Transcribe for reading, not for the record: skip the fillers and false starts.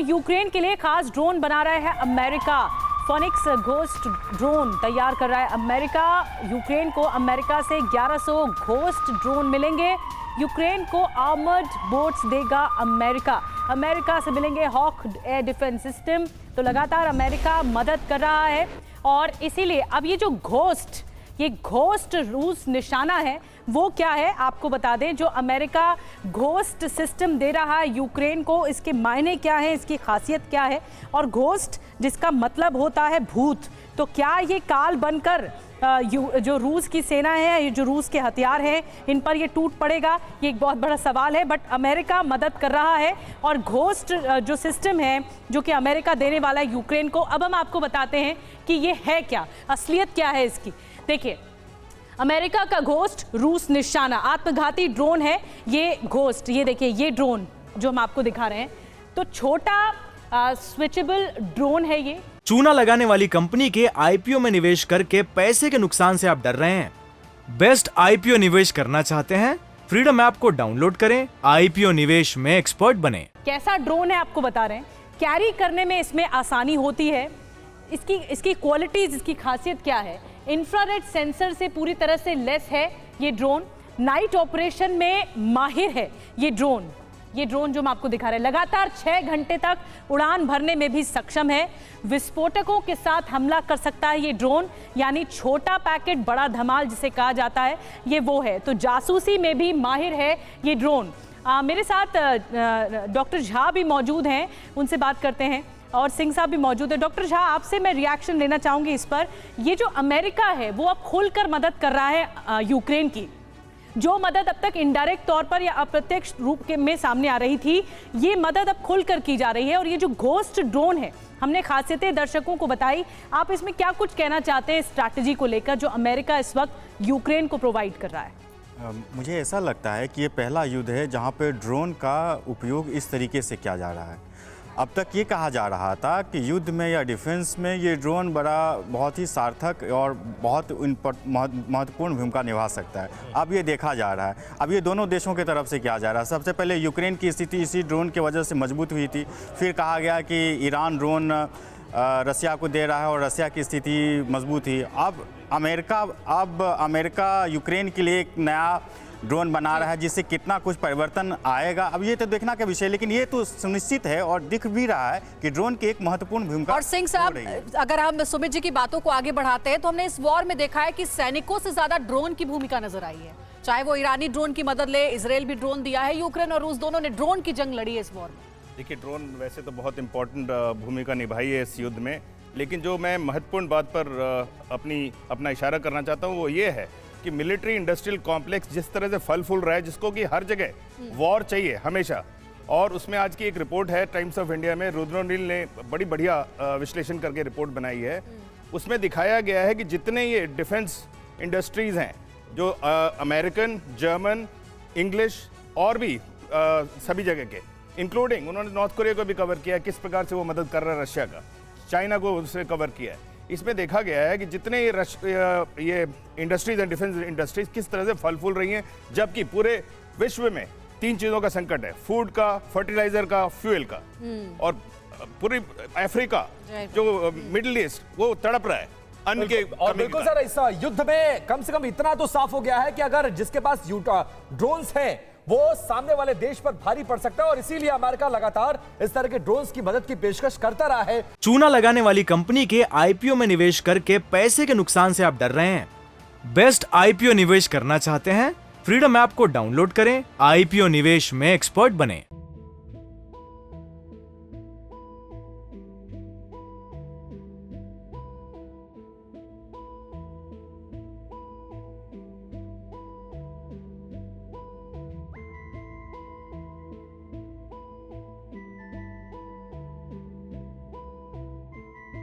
Ukraine के लिए खास ड्रोन बना रहा है अमेरिका। फोनिक्स घोस्ट ड्रोन तैयार कर रहा है अमेरिका। यूक्रेन को अमेरिका से 1100 घोस्ट ड्रोन मिलेंगे। यूक्रेन को आर्मर्ड बोट्स देगा अमेरिका। अमेरिका से मिलेंगे हॉक एयर डिफेंस सिस्टम। तो लगातार अमेरिका मदद कर रहा है और इसीलिए अब ये घोस्ट रूस निशाना है वो क्या है आपको बता दें। जो अमेरिका घोस्ट सिस्टम दे रहा है यूक्रेन को, इसके मायने क्या है, इसकी खासियत क्या है। और घोस्ट जिसका मतलब होता है भूत, तो क्या ये काल बनकर जो रूस की सेना है, जो रूस के हथियार हैं, इन पर ये टूट पड़ेगा, ये एक बहुत बड़ा सवाल है। बट अमेरिका मदद कर रहा है और घोस्ट जो सिस्टम है जो कि अमेरिका देने वाला है यूक्रेन को, अब हम आपको बताते हैं कि ये है क्या, असलियत क्या है इसकी। देखिए, अमेरिका का घोस्ट रूस निशाना आत्मघाती ड्रोन है ये घोस्ट। ये देखिए, ये ड्रोन जो हम आपको दिखा रहे हैं, तो छोटा स्विचेबल ड्रोन है ये। चूना लगाने वाली कंपनी के आईपीओ में निवेश करके पैसे के नुकसान से आप डर रहे हैं? बेस्ट आईपीओ निवेश करना चाहते हैं? फ्रीडम ऐप को डाउनलोड करें, आईपीओ निवेश में एक्सपर्ट बने। कैसा ड्रोन है आपको बता रहे हैं। कैरी करने में इसमें आसानी होती है। इसकी क्वालिटीज, इसकी खासियत क्या है। इंफ्रारेड सेंसर से पूरी तरह से लेस है ये ड्रोन। नाइट ऑपरेशन में माहिर है ये ड्रोन जो हम आपको दिखा रहे हैं। लगातार 6 घंटे तक उड़ान भरने में भी सक्षम है। विस्फोटकों के साथ हमला कर सकता है ये ड्रोन, यानी छोटा पैकेट बड़ा धमाल जिसे कहा जाता है, ये वो है। तो जासूसी में भी माहिर है ये ड्रोन। मेरे साथ डॉक्टर झा भी मौजूद हैं, उनसे बात करते हैं, और सिंह साहब भी मौजूद है। डॉक्टर झा, आपसे मैं रिएक्शन लेना चाहूंगी इस पर। ये जो अमेरिका है वो अब खुलकर मदद कर रहा है यूक्रेन की। जो मदद अब तक इनडायरेक्ट तौर पर या अप्रत्यक्ष रूप में सामने आ रही थी, ये मदद अब खुलकर की जा रही है। और ये जो घोस्ट ड्रोन है, हमने खासियतें दर्शकों को बताई। आप इसमें क्या कुछ कहना चाहते हैं स्ट्रैटेजी को लेकर जो अमेरिका इस वक्त यूक्रेन को प्रोवाइड कर रहा है? मुझे ऐसा लगता है कि ये पहला युद्ध है जहाँ पे ड्रोन का उपयोग इस तरीके से किया जा रहा है। अब तक ये कहा जा रहा था कि युद्ध में या डिफेंस में ये ड्रोन बहुत ही सार्थक और बहुत महत्वपूर्ण भूमिका निभा सकता है। अब ये देखा जा रहा है, अब ये दोनों देशों की तरफ से किया जा रहा है। सबसे पहले यूक्रेन की स्थिति इसी ड्रोन की वजह से मजबूत हुई थी। फिर कहा गया कि ईरान ड्रोन रसिया को दे रहा है और रसिया की स्थिति मजबूत हुई। अब अमेरिका यूक्रेन के लिए एक नया ड्रोन बना रहा है, जिससे कितना कुछ परिवर्तन आएगा अब ये तो देखना का विषय है। लेकिन ये तो सुनिश्चित है और दिख भी रहा है कि ड्रोन की एक महत्वपूर्ण भूमिका। और सिंह साहब, अगर हम सुमित जी की बातों को आगे बढ़ाते हैं तो हमने इस वॉर में देखा है कि सैनिकों से ज्यादा ड्रोन की भूमिका नजर आई है। चाहे वो ईरानी ड्रोन की मदद ले, इजराइल भी ड्रोन दिया है, यूक्रेन और रूस दोनों ने ड्रोन की जंग लड़ी है इस वॉर में। देखिए, ड्रोन वैसे तो बहुत इंपॉर्टेंट भूमिका निभाई है इस युद्ध में, लेकिन जो मैं महत्वपूर्ण बात पर अपना इशारा करना चाहता हूँ वो ये है कि मिलिट्री इंडस्ट्रियल कॉम्प्लेक्स जिस तरह से फल फूल रहा है, जिसको कि हर जगह वॉर चाहिए हमेशा। और उसमें आज की एक रिपोर्ट है टाइम्स ऑफ इंडिया में, रुद्रोनील ने बड़ी बढ़िया विश्लेषण करके रिपोर्ट बनाई है। उसमें दिखाया गया है कि जितने ये डिफेंस इंडस्ट्रीज हैं, जो अमेरिकन, जर्मन, इंग्लिश और भी सभी जगह के, इंक्लूडिंग उन्होंने नॉर्थ कोरिया को भी कवर किया, किस प्रकार से वो मदद कर रहा है रशिया का, चाइना को उससे कवर किया है। इसमें देखा गया है कि जितने ये इंडस्ट्रीज एंड डिफेंस इंडस्ट्रीज किस तरह से फल फूल रही हैं, जबकि पूरे विश्व में 3 चीज़ों का संकट है, फूड का, फर्टिलाइजर का, फ्यूल का। और पूरी अफ्रीका, जो मिडिल ईस्ट, वो तड़प रहा है अन्न के। और बिल्कुल सर, इस युद्ध में कम से कम इतना तो साफ हो गया है कि अगर जिसके पास ड्रोन्स हैं वो सामने वाले देश पर भारी पड़ सकता है, और इसीलिए अमेरिका लगातार इस तरह के ड्रोन्स की मदद की पेशकश करता रहा है। चूना लगाने वाली कंपनी के आईपीओ में निवेश करके पैसे के नुकसान से आप डर रहे हैं? बेस्ट आईपीओ निवेश करना चाहते हैं? फ्रीडम ऐप को डाउनलोड करें, आईपीओ निवेश में एक्सपर्ट बने।